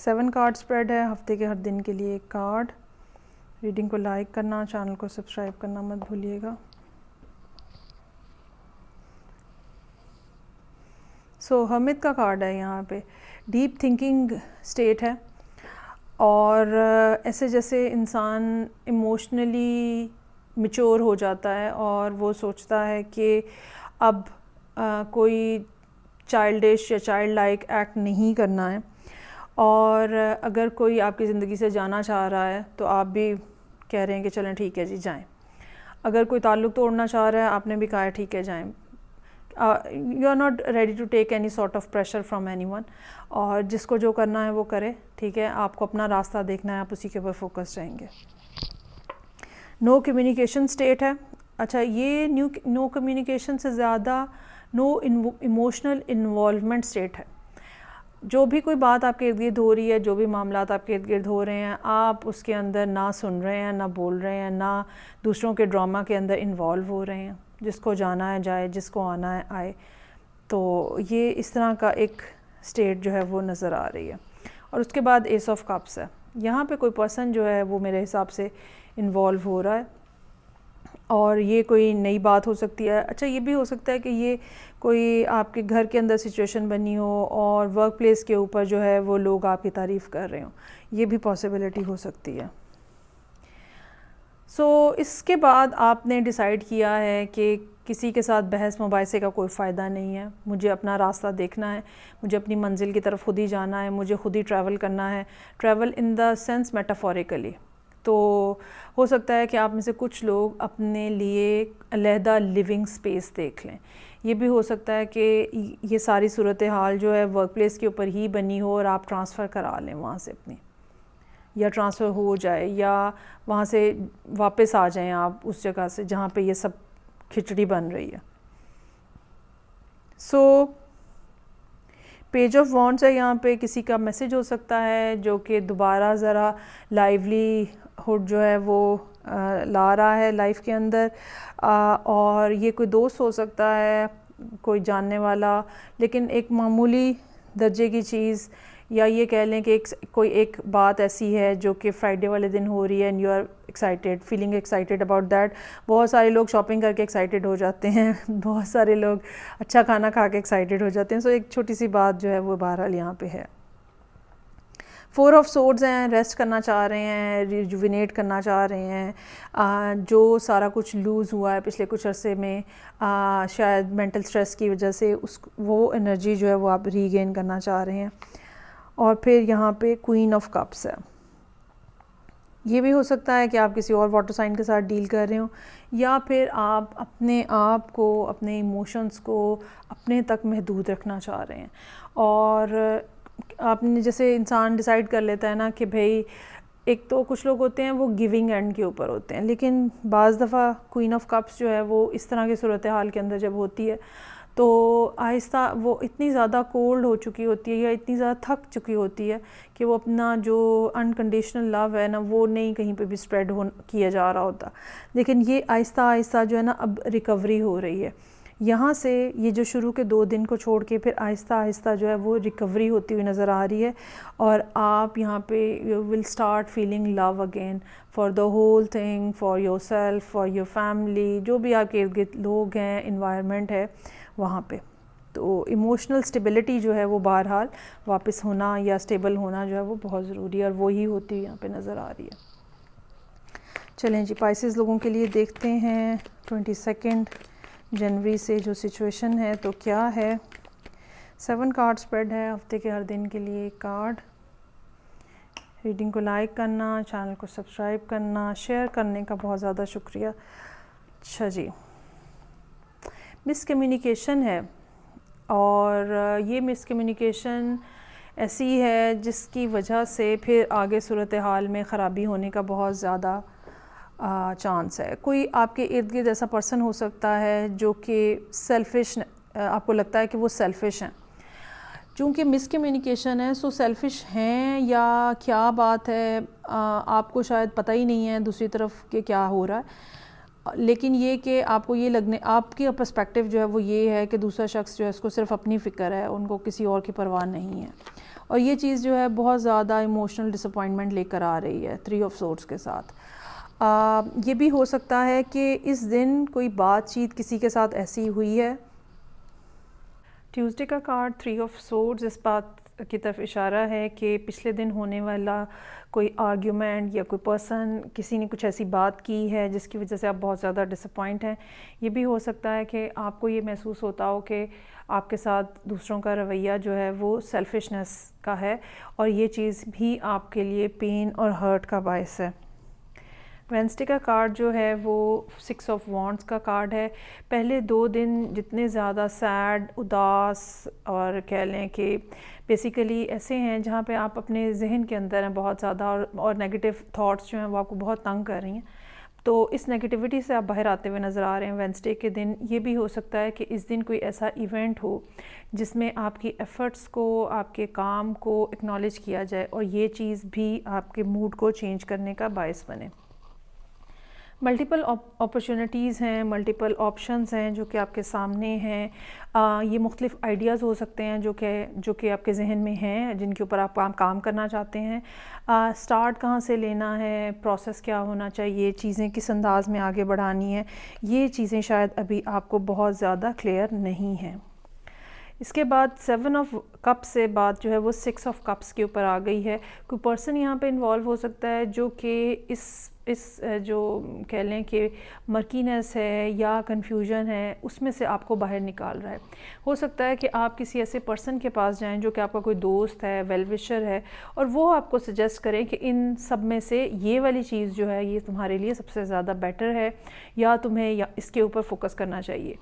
7 card spread ہے ہفتے کے ہر دن کے لیے ایک کارڈ. ریڈنگ کو لائک کرنا, چینل کو سبسکرائب کرنا مت بھولیے گا. سو ہرمٹ کا کارڈ ہے یہاں پہ. ڈیپ تھنکنگ اسٹیٹ ہے, اور ایسے جیسے انسان ایموشنلی میچور ہو جاتا ہے اور وہ سوچتا ہے کہ اب کوئی چائلڈش یا چائلڈ لائک ایکٹ نہیں کرنا ہے, اور اگر کوئی آپ کی زندگی سے جانا چاہ رہا ہے تو آپ بھی کہہ رہے ہیں کہ چلیں ٹھیک ہے جی جائیں. اگر کوئی تعلق توڑنا چاہ رہا ہے آپ نے بھی کہا ہے ٹھیک ہے جائیں. You are not ready to take any sort of pressure from anyone, اور جس کو جو کرنا ہے وہ کرے, ٹھیک ہے. آپ کو اپنا راستہ دیکھنا ہے, آپ اسی کے اوپر فوکس رہیں گے. نو کمیونیکیشن اسٹیٹ ہے. اچھا, یہ نو کمیونیکیشن سے زیادہ نو ایموشنل انوالومنٹ اسٹیٹ ہے. جو بھی کوئی بات آپ کے ارد گرد ہو رہی ہے, جو بھی معاملات آپ کے ارد گرد ہو رہے ہیں, آپ اس کے اندر نہ سن رہے ہیں, نہ بول رہے ہیں, نہ دوسروں کے ڈرامہ کے اندر انوالو ہو رہے ہیں. جس کو جانا ہے جائے, جس کو آنا ہے آئے. تو یہ اس طرح کا ایک اسٹیٹ جو ہے وہ نظر آ رہی ہے. اور اس کے بعد ایس آف کپس ہے. یہاں پہ کوئی پرسن جو ہے وہ میرے حساب سے انوالو ہو رہا ہے, اور یہ کوئی نئی بات ہو سکتی ہے. اچھا, یہ بھی ہو سکتا ہے کہ یہ کوئی آپ کے گھر کے اندر سچویشن بنی ہو اور ورک پلیس کے اوپر جو ہے وہ لوگ آپ کی تعریف کر رہے ہوں. یہ بھی پاسبلٹی ہو سکتی ہے. سو اس کے بعد آپ نے ڈیسائیڈ کیا ہے کہ کسی کے ساتھ بحث مباحثے کا کوئی فائدہ نہیں ہے. مجھے اپنا راستہ دیکھنا ہے, مجھے اپنی منزل کی طرف خود ہی جانا ہے, مجھے خود ہی ٹریول کرنا ہے. Travel in the sense metaphorically. تو ہو سکتا ہے کہ آپ میں سے کچھ لوگ اپنے لیے علیحدہ لیونگ سپیس دیکھ لیں. یہ بھی ہو سکتا ہے کہ یہ ساری صورتحال جو ہے ورک پلیس کے اوپر ہی بنی ہو اور آپ ٹرانسفر کرا لیں وہاں سے اپنی, یا ٹرانسفر ہو جائے, یا وہاں سے واپس آ جائیں آپ اس جگہ سے جہاں پہ یہ سب کھچڑی بن رہی ہے. سو پیج آف وانڈس ہے یہاں پہ. کسی کا میسج ہو سکتا ہے جو کہ دوبارہ ذرا لائیولی ہوڈ جو ہے وہ لا رہا ہے لائف کے اندر, اور یہ کوئی دوست ہو سکتا ہے, کوئی جاننے والا, لیکن ایک معمولی درجے کی چیز, یا یہ کہہ لیں کہ کوئی ایک بات ایسی ہے جو کہ فرائیڈے والے دن ہو رہی ہے, and you are excited, feeling excited about that. بہت سارے لوگ شاپنگ کر کے ایکسائٹیڈ ہو جاتے ہیں, بہت سارے لوگ اچھا کھانا کھا کے ایکسائٹیڈ ہو جاتے ہیں. سو ایک چھوٹی سی بات جو ہے وہ بہرحال یہاں پہ ہے. 4 آف سورڈز ہیں. ریسٹ کرنا چاہ رہے ہیں, ریجوینیٹ کرنا چاہ رہے ہیں. جو سارا کچھ لوز ہوا ہے پچھلے کچھ عرصے میں, شاید مینٹل سٹریس کی وجہ سے, وہ انرجی جو ہے وہ آپ ری گین کرنا چاہ رہے ہیں. اور پھر یہاں پہ کوئین آف کپس ہے. یہ بھی ہو سکتا ہے کہ آپ کسی اور واٹر سائن کے ساتھ ڈیل کر رہے ہوں, یا پھر آپ اپنے آپ کو, اپنے ایموشنس کو اپنے تک محدود رکھنا چاہ رہے ہیں. اور آپ نے جیسے انسان ڈیسائیڈ کر لیتا ہے نا کہ بھئی, ایک تو کچھ لوگ ہوتے ہیں وہ گیونگ اینڈ کے اوپر ہوتے ہیں, لیکن بعض دفعہ کوئین آف کپس جو ہے وہ اس طرح کی صورتحال کے اندر جب ہوتی ہے تو آہستہ وہ اتنی زیادہ کولڈ ہو چکی ہوتی ہے یا اتنی زیادہ تھک چکی ہوتی ہے کہ وہ اپنا جو انکنڈیشنل لو ہے نا وہ نہیں کہیں پہ بھی اسپریڈ کیا جا رہا ہوتا. لیکن یہ آہستہ آہستہ جو ہے نا اب ریکوری ہو رہی ہے. یہاں سے یہ جو شروع کے 2 دن کو چھوڑ کے پھر آہستہ آہستہ جو ہے وہ ریکوری ہوتی ہوئی نظر آ رہی ہے, اور آپ یہاں پہ you will start feeling low again for the whole thing, for your self, for your family, جو بھی آپ کے ارد گرد لوگ ہیں, انوائرمنٹ ہے وہاں پہ. تو ایموشنل اسٹیبلٹی جو ہے وہ بہرحال واپس ہونا یا اسٹیبل ہونا جو ہے وہ بہت ضروری ہے, اور وہی ہوتی ہوئی یہاں پہ نظر آ رہی ہے. چلیں جی, پائسز لوگوں کے لیے دیکھتے ہیں 22 جنوری سے جو سچویشن ہے تو کیا ہے. 7 کارڈ اسپریڈ ہے ہفتے کے ہر دن کے لیے ایک کارڈ. ریڈنگ کو لائک کرنا, چینل کو سبسکرائب کرنا, شیئر کرنے کا بہت زیادہ شکریہ. اچھا جی, مس کمیونیکیشن ہے, اور یہ مس کمیونیکیشن ایسی ہے جس کی وجہ سے پھر آگے صورتحال میں خرابی ہونے کا بہت زیادہ چانس ہے. کوئی آپ کے ارد گرد ایسا پرسن ہو سکتا ہے جو کہ سیلفش, آپ کو لگتا ہے کہ وہ سیلفش ہیں. چونکہ مس کمیونیکیشن ہے سو سیلفش ہیں یا کیا بات ہے, آپ کو شاید پتہ ہی نہیں ہے دوسری طرف کہ کیا ہو رہا ہے, لیکن یہ کہ آپ کو یہ لگنے, آپ کی پرسپیکٹیو جو ہے وہ یہ ہے کہ دوسرا شخص جو ہے اس کو صرف اپنی فکر ہے, ان کو کسی اور کی پرواہ نہیں ہے. اور یہ چیز جو ہے بہت زیادہ ایموشنل ڈس اپوائنٹمنٹ لے کر آ رہی ہے 3 آف سورڈس کے ساتھ. یہ بھی ہو سکتا ہے کہ اس دن کوئی بات چیت کسی کے ساتھ ایسی ہوئی ہے. ٹیوزڈے کا کارڈ 3 آف سورڈز اس بات کی طرف اشارہ ہے کہ پچھلے دن ہونے والا کوئی آرگیومنٹ یا کوئی پرسن کسی نے کچھ ایسی بات کی ہے جس کی وجہ سے آپ بہت زیادہ ڈس اپوائنٹ ہیں. یہ بھی ہو سکتا ہے کہ آپ کو یہ محسوس ہوتا ہو کہ آپ کے ساتھ دوسروں کا رویہ جو ہے وہ سیلفشنس کا ہے اور یہ چیز بھی آپ کے لیے پین اور ہرٹ کا باعث ہے. وینسڈے کا کارڈ جو ہے وہ 6 آف وانڈس کا کارڈ ہے. پہلے 2 دن جتنے زیادہ سیڈ، اداس اور کہہ لیں کہ بیسیکلی ایسے ہیں جہاں پہ آپ اپنے ذہن کے اندر ہیں بہت زیادہ اور نیگیٹو تھاٹس جو ہیں وہ آپ کو بہت تنگ کر رہی ہیں. تو اس نیگیٹیوٹی سے آپ باہر آتے ہوئے نظر آ رہے ہیں وینسڈے کے دن. یہ بھی ہو سکتا ہے کہ اس دن کوئی ایسا ایونٹ ہو جس میں آپ کی ایفرٹس کو، آپ کے کام کو اکنالج کیا جائے اور یہ چیز بھی آپ کے موڈ کو چینج کرنے کا باعث بنے. ملٹیپل اپرچونیٹیز ہیں، ملٹیپل آپشنز ہیں جو کہ آپ کے سامنے ہیں. یہ مختلف آئیڈیاز ہو سکتے ہیں جو کہ آپ کے ذہن میں ہیں جن کے اوپر آپ کام کرنا چاہتے ہیں. سٹارٹ کہاں سے لینا ہے، پروسیس کیا ہونا چاہیے، چیزیں کس انداز میں آگے بڑھانی ہے، یہ چیزیں شاید ابھی آپ کو بہت زیادہ کلیئر نہیں ہیں. اس کے بعد 7 آف کپ سے بات جو ہے وہ 6 آف کپس کے اوپر آ گئی ہے. کوئی پرسن یہاں پہ انوالو ہو سکتا ہے جو کہ اس جو کہہ لیں کہ مرکینس ہے یا کنفیوژن ہے اس میں سے آپ کو باہر نکال رہا ہے. ہو سکتا ہے کہ آپ کسی ایسے پرسن کے پاس جائیں جو کہ آپ کا کوئی دوست ہے، ویل وشر ہے، اور وہ آپ کو سجیسٹ کریں کہ ان سب میں سے یہ والی چیز جو ہے یہ تمہارے لیے سب سے زیادہ بیٹر ہے یا تمہیں اس کے اوپر فوکس کرنا چاہیے.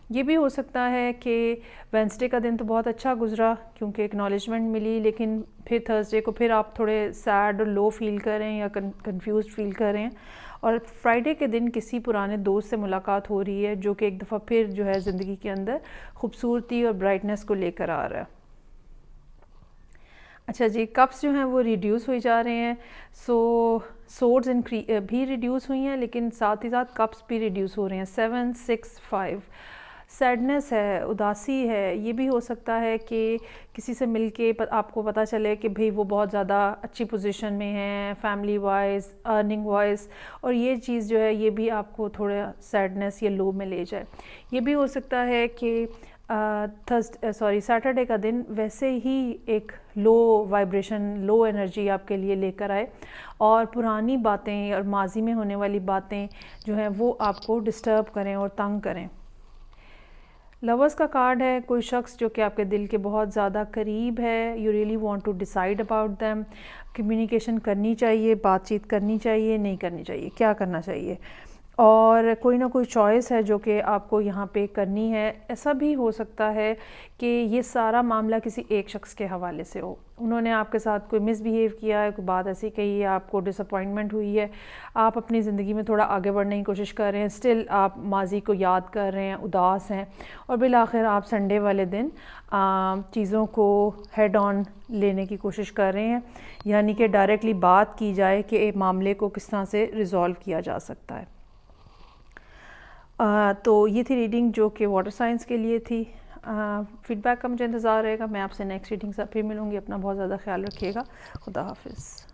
یہ بھی ہو سکتا ہے کہ وینسڈے کا دن تو بہت اچھا گزرا کیونکہ ایکنالجمنٹ ملی، لیکن پھر تھرسڈے کو پھر آپ تھوڑے سیڈ اور لو فیل کریں یا کنفیوزڈ فیل کریں، اور فرائیڈے کے دن کسی پرانے دوست سے ملاقات ہو رہی ہے جو کہ ایک دفعہ پھر جو ہے زندگی کے اندر خوبصورتی اور برائٹنس کو لے کر آ رہا ہے. اچھا جی، کپس جو ہیں وہ ریڈیوس ہوئی جا رہے ہیں. سورڈز بھی ریڈیوس ہوئی ہیں لیکن ساتھ ہی ساتھ کپس بھی ریڈیوس ہو رہے ہیں. 7 6 5 سیڈنس ہے، اداسی ہے. یہ بھی ہو سکتا ہے کہ کسی سے مل کے آپ کو پتہ چلے کہ بھئی وہ بہت زیادہ اچھی پوزیشن میں ہیں فیملی وائز، ارننگ وائز، اور یہ چیز جو ہے یہ بھی آپ کو تھوڑا سیڈنس یا لو میں لے جائے. یہ بھی ہو سکتا ہے کہ سیٹرڈے کا دن ویسے ہی ایک لو وائبریشن، لو انرجی آپ کے لیے لے کر آئے اور پرانی باتیں اور ماضی میں ہونے والی باتیں جو ہیں وہ آپ کو ڈسٹرب کریں اور تنگ کریں. لورز کا کارڈ ہے، کوئی شخص جو کہ آپ کے دل کے بہت زیادہ قریب ہے. You really want to decide about them. Communication کرنی چاہیے، بات چیت کرنی چاہیے، نہیں کرنی چاہیے، کیا کرنا چاہیے، اور کوئی نہ کوئی چوائس ہے جو کہ آپ کو یہاں پہ کرنی ہے. ایسا بھی ہو سکتا ہے کہ یہ سارا معاملہ کسی ایک شخص کے حوالے سے ہو. انہوں نے آپ کے ساتھ کوئی مس بیہیو کیا ہے، کوئی بات ایسی کہی ہے، آپ کو ڈس اپوائنٹمنٹ ہوئی ہے، آپ اپنی زندگی میں تھوڑا آگے بڑھنے کی کوشش کر رہے ہیں، اسٹل آپ ماضی کو یاد کر رہے ہیں، اداس ہیں، اور بالآخر آپ سنڈے والے دن چیزوں کو ہیڈ آن لینے کی کوشش کر رہے ہیں، یعنی کہ ڈائریکٹلی بات کی جائے کہ معاملے کو کس طرح سے ریزالو کیا جا سکتا ہے. تو یہ تھی ریڈنگ جو کہ واٹر سائنس کے لیے تھی. فیڈ بیک کا مجھے انتظار رہے گا. میں آپ سے نیکسٹ ریڈنگ سے پھر ملوں گی. اپنا بہت زیادہ خیال رکھیے گا. خدا حافظ.